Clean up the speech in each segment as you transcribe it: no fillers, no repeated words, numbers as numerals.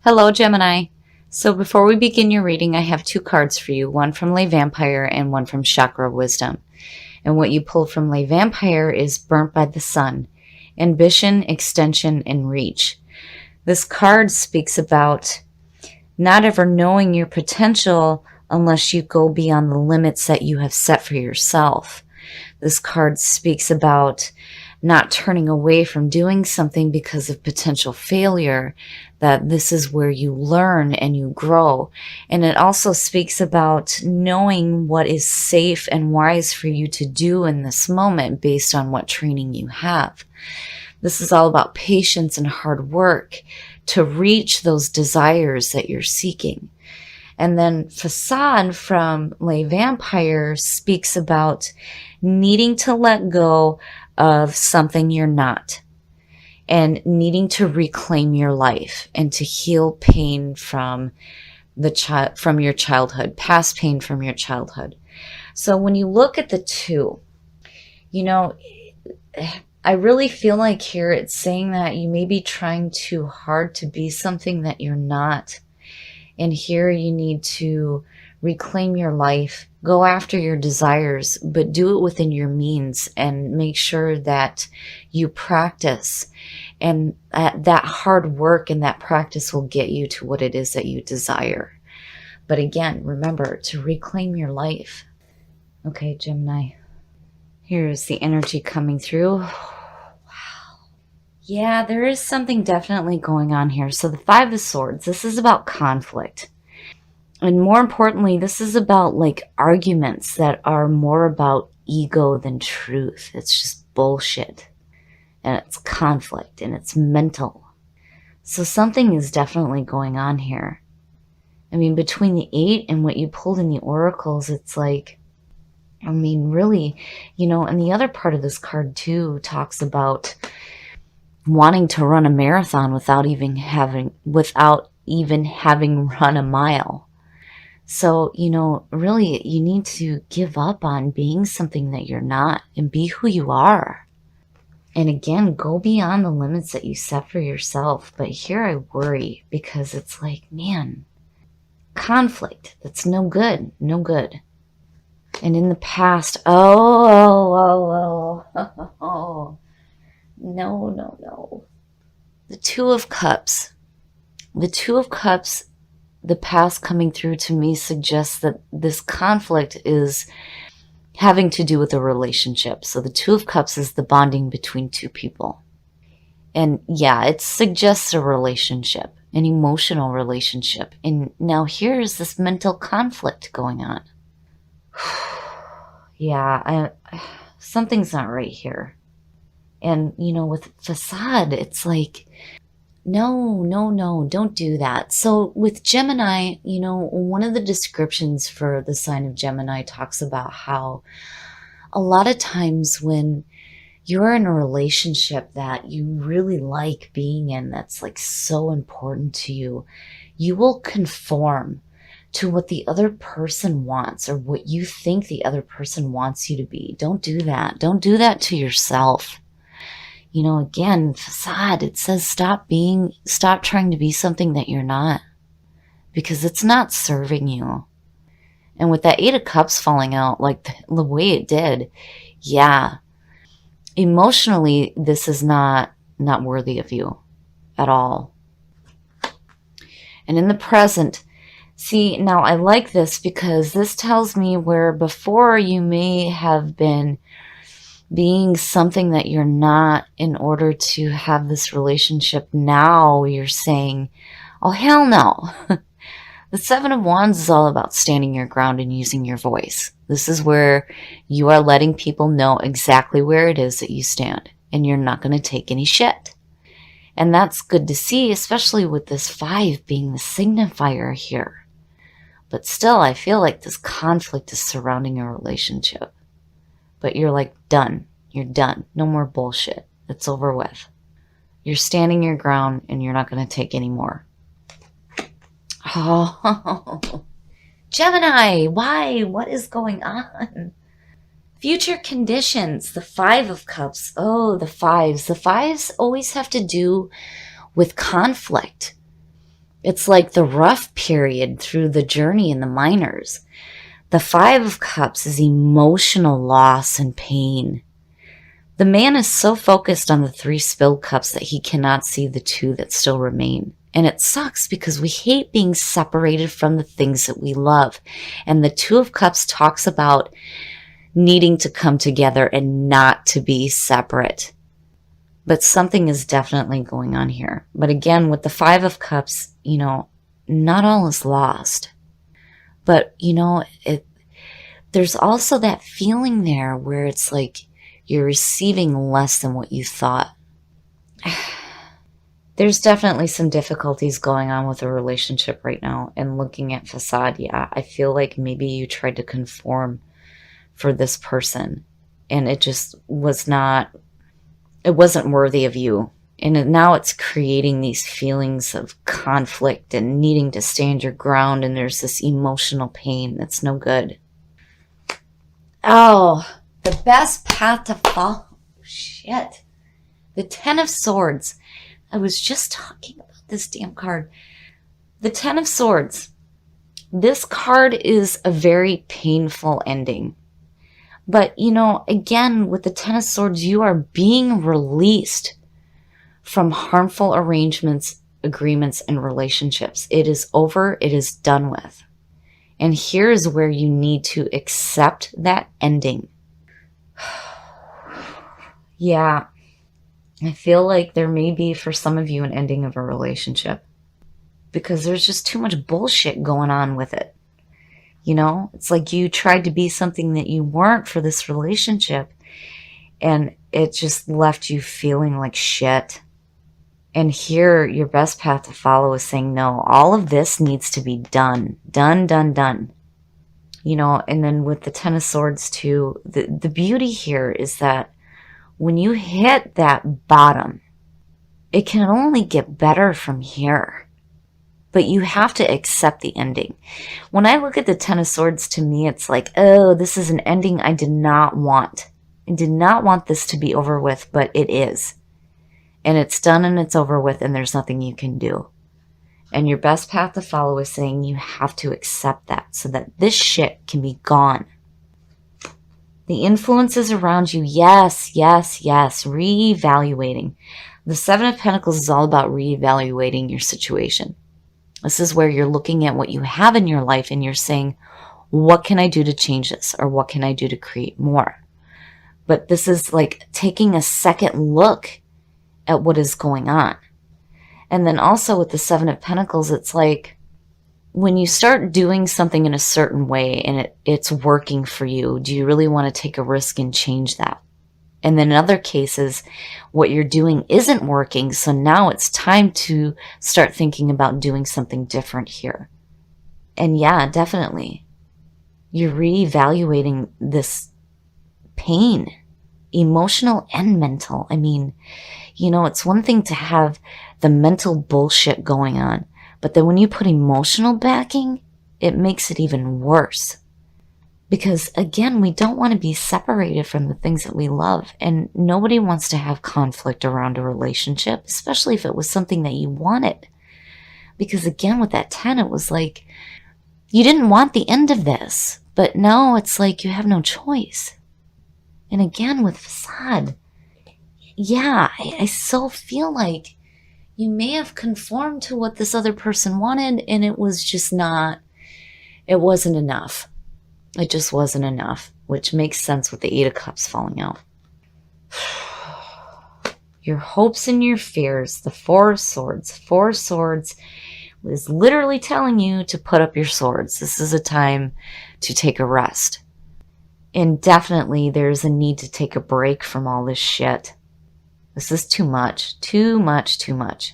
Hello, Gemini. So before we begin your reading, I have two cards for you, one from Lay Vampire and one from Chakra Wisdom. And what you pulled from Lay Vampire is Burnt by the Sun, Ambition, Extension, and Reach. This card speaks about not ever knowing your potential unless you go beyond the limits that you have set for yourself. This card speaks about not turning away from doing something because of potential failure, that this is where you learn and you grow. And it also speaks about knowing what is safe and wise for you to do in this moment based on what training you have. This is all about patience and hard work to reach those desires that you're seeking. And then Facade from Lay Vampire speaks about needing to let go of something you're not and needing to reclaim your life and to heal pain from from your childhood, past pain from your childhood. So when you look at the two, I really feel like here it's saying that you may be trying too hard to be something that you're not. And here you need to reclaim your life, go after your desires, but do it within your means and make sure that you practice. And that hard work and that practice will get you to what it is that you desire. But again, remember to reclaim your life. Okay, Gemini. Here's the energy coming through. Wow. Yeah, there is something definitely going on here. So the Five of Swords, this is about conflict. And more importantly, this is about like arguments that are more about ego than truth. It's just bullshit. And it's conflict and it's mental. So something is definitely going on here. I mean, between the 8 and what you pulled in the oracles, it's like, I mean, really, and the other part of this card too talks about wanting to run a marathon without even having run a mile. So, really you need to give up on being something that you're not and be who you are. And again, go beyond the limits that you set for yourself. But here I worry because it's like, man, conflict, that's no good, no good. And in the past, no. The Two of Cups. The Two of Cups, the past coming through to me suggests that this conflict is having to do with a relationship. So the Two of Cups is the bonding between two people. And yeah, it suggests a relationship, an emotional relationship. And now here's this mental conflict going on. Yeah, something's not right here. And, with Facade, it's like, no, don't do that. So with Gemini, one of the descriptions for the sign of Gemini talks about how a lot of times when you're in a relationship that you really like being in, that's like so important to you, you will conform to what the other person wants or what you think the other person wants you to be. Don't do that. Don't do that to yourself. Again, Facade, it says stop trying to be something that you're not, because it's not serving you. And with that 8 of Cups falling out, like the way it did, yeah, emotionally, this is not worthy of you at all. And in the present, see, now I like this because this tells me where before you may have been being something that you're not in order to have this relationship. Now you're saying, oh, hell no. The 7 of Wands is all about standing your ground and using your voice. This is where you are letting people know exactly where it is that you stand, and you're not going to take any shit. And that's good to see, especially with this 5 being the signifier here. But still, I feel like this conflict is surrounding a relationship. But you're like, done. You're done. No more bullshit. It's over with. You're standing your ground and you're not going to take any more. Oh, Gemini, why? What is going on? Future conditions, the 5 of Cups. Oh, the 5s. The 5s always have to do with conflict. It's like the rough period through the journey in the minors. The Five of Cups is emotional loss and pain. The man is so focused on the 3 spilled cups that he cannot see the 2 that still remain. And it sucks because we hate being separated from the things that we love. And the 2 of Cups talks about needing to come together and not to be separate. But something is definitely going on here. But again, with the 5 of Cups, not all is lost. But, there's also that feeling there where it's like you're receiving less than what you thought. There's definitely some difficulties going on with a relationship right now. And looking at facade, yeah, I feel like maybe you tried to conform for this person. And it just wasn't worthy of you. And now it's creating these feelings of conflict and needing to stand your ground. And there's this emotional pain that's no good. Oh, the best path to follow. Shit. The 10 of Swords. I was just talking about this damn card. The 10 of Swords. This card is a very painful ending. But, again, with the 10 of Swords, you are being released from harmful arrangements, agreements, and relationships. It is over. It is done with. And here is where you need to accept that ending. Yeah. I feel like there may be, for some of you, an ending of a relationship. Because there's just too much bullshit going on with it. It's like you tried to be something that you weren't for this relationship. And it just left you feeling like shit. And here, your best path to follow is saying, no, all of this needs to be done. Done, done, done. And then with the 10 of Swords too, the beauty here is that when you hit that bottom, it can only get better from here. But you have to accept the ending. When I look at the 10 of Swords, to me, it's like, oh, this is an ending I did not want. I did not want this to be over with, but it is. And it's done and it's over with, and there's nothing you can do. And your best path to follow is saying you have to accept that so that this shit can be gone. The influences around you, yes, yes, yes, reevaluating. The 7 of Pentacles is all about reevaluating your situation. This is where you're looking at what you have in your life and you're saying, what can I do to change this? Or what can I do to create more? But this is like taking a second look at what is going on. And then also with the 7 of Pentacles, it's like when you start doing something in a certain way and it's working for you, do you really want to take a risk and change that? And then in other cases, what you're doing isn't working, so now it's time to start thinking about doing something different here. And yeah, definitely, you're reevaluating this pain, emotional and mental. I mean, it's one thing to have the mental bullshit going on, but then when you put emotional backing, it makes it even worse. Because again, we don't want to be separated from the things that we love. And nobody wants to have conflict around a relationship, especially if it was something that you wanted. Because again, with that 10, it was like, you didn't want the end of this. But now it's like you have no choice. And again, with facade, yeah, I so feel like you may have conformed to what this other person wanted, and it was just not, it wasn't enough. It just wasn't enough, which makes sense with the 8 of Cups falling out. Your hopes and your fears, the 4 of Swords. 4 of Swords is literally telling you to put up your swords. This is a time to take a rest. And definitely there's a need to take a break from all this shit. This is too much, too much, too much.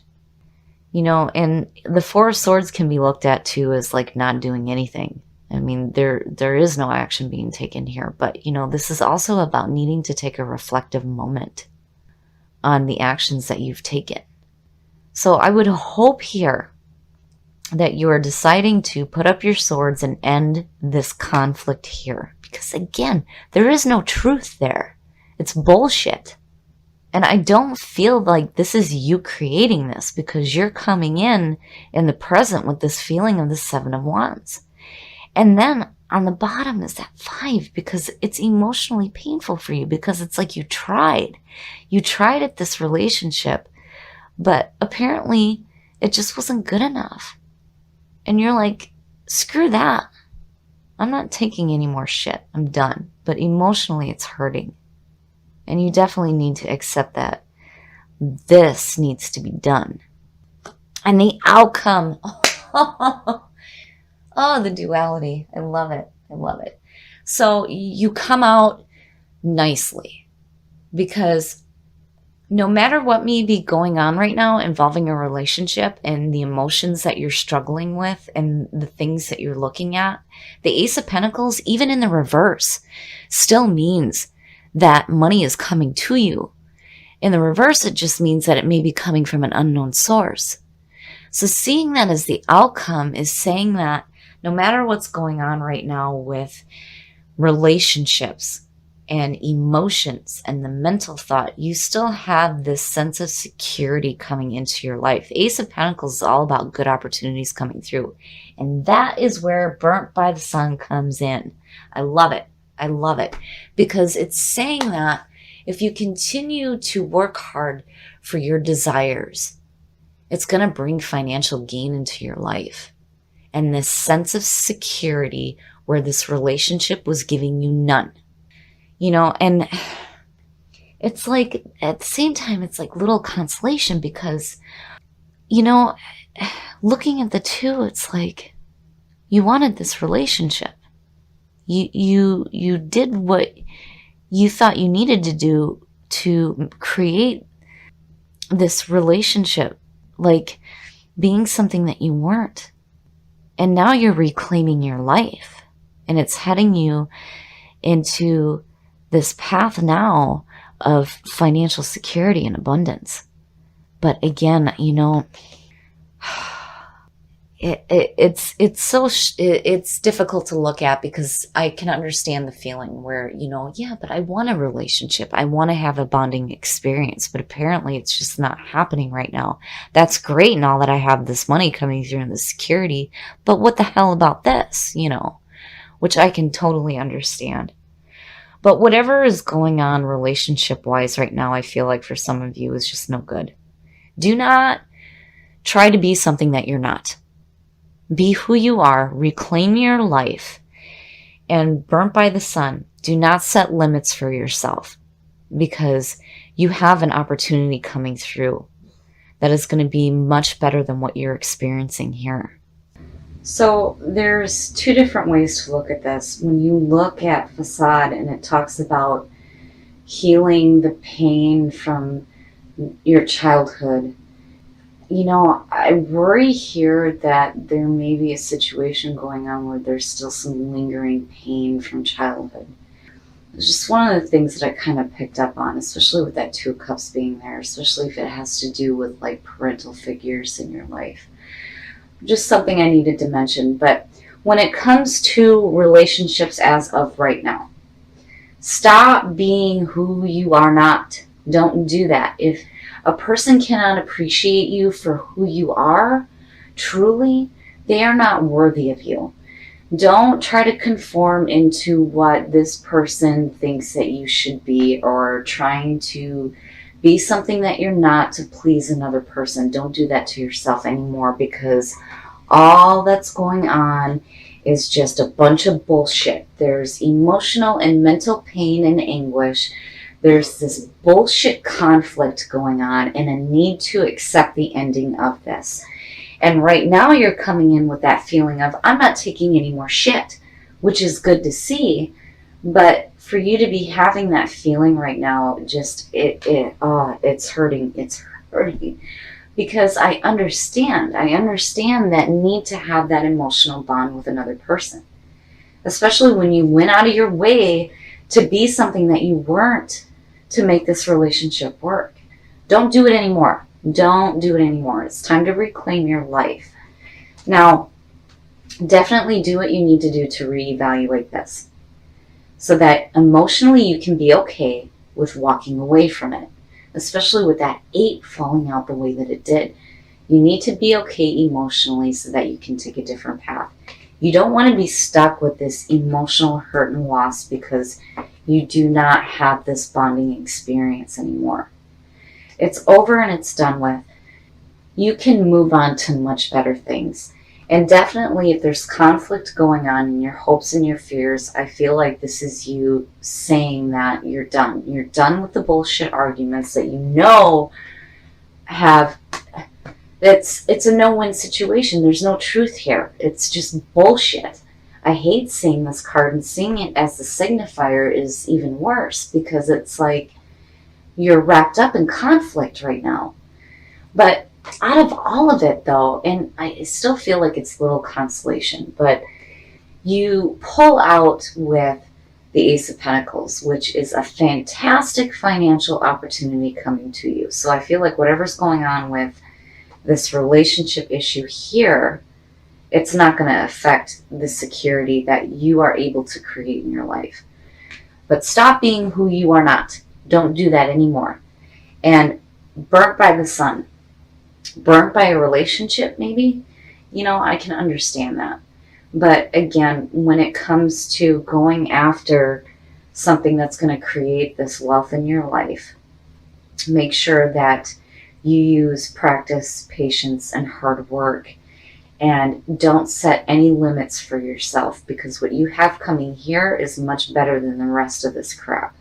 And the 4 of Swords can be looked at too as like not doing anything. I mean, there is no action being taken here. But, this is also about needing to take a reflective moment on the actions that you've taken. So I would hope here that you are deciding to put up your swords and end this conflict here. Because again, there is no truth there. It's bullshit. And I don't feel like this is you creating this, because you're coming in the present with this feeling of the Seven of Wands. And then on the bottom is that 5, because it's emotionally painful for you, because it's like you tried at this relationship, but apparently it just wasn't good enough. And you're like, screw that. I'm not taking any more shit. I'm done. But emotionally it's hurting. And you definitely need to accept that this needs to be done. And the outcome, oh, the duality. I love it. I love it. So you come out nicely, because no matter what may be going on right now involving a relationship and the emotions that you're struggling with and the things that you're looking at, the Ace of Pentacles, even in the reverse, still means that money is coming to you. In the reverse, it just means that it may be coming from an unknown source. So seeing that as the outcome is saying that no matter what's going on right now with relationships and emotions and the mental thought, you still have this sense of security coming into your life. Ace of Pentacles is all about good opportunities coming through. And that is where Burnt by the Sun comes in. I love it. I love it. Because it's saying that if you continue to work hard for your desires, it's going to bring financial gain into your life. And this sense of security where this relationship was giving you none. You know, and it's like, at the same time, it's like little consolation, because, you know, looking at the two, it's like you wanted this relationship. You did what you thought you needed to do to create this relationship, like being something that you weren't. And now you're reclaiming your life, and it's heading you into this path now of financial security and abundance. But again, you know, it's difficult to look at, because I can understand the feeling where, you know, yeah, but I want a relationship. I want to have a bonding experience, but apparently it's just not happening right now. That's great and all that I have this money coming through and the security, but what the hell about this, you know, which I can totally understand. But whatever is going on relationship-wise right now, I feel like for some of you is just no good. Do not try to be something that you're not. Be who you are. Reclaim your life. And Burnt by the Sun, do not set limits for yourself, because you have an opportunity coming through that is going to be much better than what you're experiencing here. So there's two different ways to look at this. When you look at Facade and it talks about healing the pain from your childhood, you know, I worry here that there may be a situation going on where there's still some lingering pain from childhood. It's just one of the things that I kind of picked up on, especially with that 2 of Cups being there, especially if it has to do with like parental figures in your life. Just something I needed to mention. But when it comes to relationships as of right now, stop being who you are not. Don't do that. If a person cannot appreciate you for who you are, truly, they are not worthy of you. Don't try to conform into what this person thinks that you should be, or trying to be something that you're not to please another person. Don't do that to yourself anymore, because all that's going on is just a bunch of bullshit. There's emotional and mental pain and anguish. There's this bullshit conflict going on and a need to accept the ending of this. And right now you're coming in with that feeling of, I'm not taking any more shit, which is good to see. But for you to be having that feeling right now, just, it's hurting. It's hurting. Because I understand that need to have that emotional bond with another person. Especially when you went out of your way to be something that you weren't to make this relationship work. Don't do it anymore. Don't do it anymore. It's time to reclaim your life. Now, definitely do what you need to do to reevaluate this, so that emotionally you can be okay with walking away from it. especially with that 8 falling out the way that it did. You need to be okay emotionally so that you can take a different path. You don't want to be stuck with this emotional hurt and loss because you do not have this bonding experience anymore. It's over and it's done with. You can move on to much better things. And definitely, if there's conflict going on in your hopes and your fears, I feel like this is you saying that you're done. You're done with the bullshit arguments that you know have. It's a no-win situation. There's no truth here. It's just bullshit. I hate seeing this card, and seeing it as the signifier is even worse because it's like you're wrapped up in conflict right now. But out of all of it, though, and I still feel like it's little consolation, but you pull out with the Ace of Pentacles, which is a fantastic financial opportunity coming to you. So I feel like whatever's going on with this relationship issue here, it's not going to affect the security that you are able to create in your life. But stop being who you are not. Don't do that anymore. And burnt by the sun. Burnt by a relationship, maybe? I can understand that. But again, when it comes to going after something that's going to create this wealth in your life, make sure that you use practice, patience, and hard work. And don't set any limits for yourself, because what you have coming here is much better than the rest of this crap.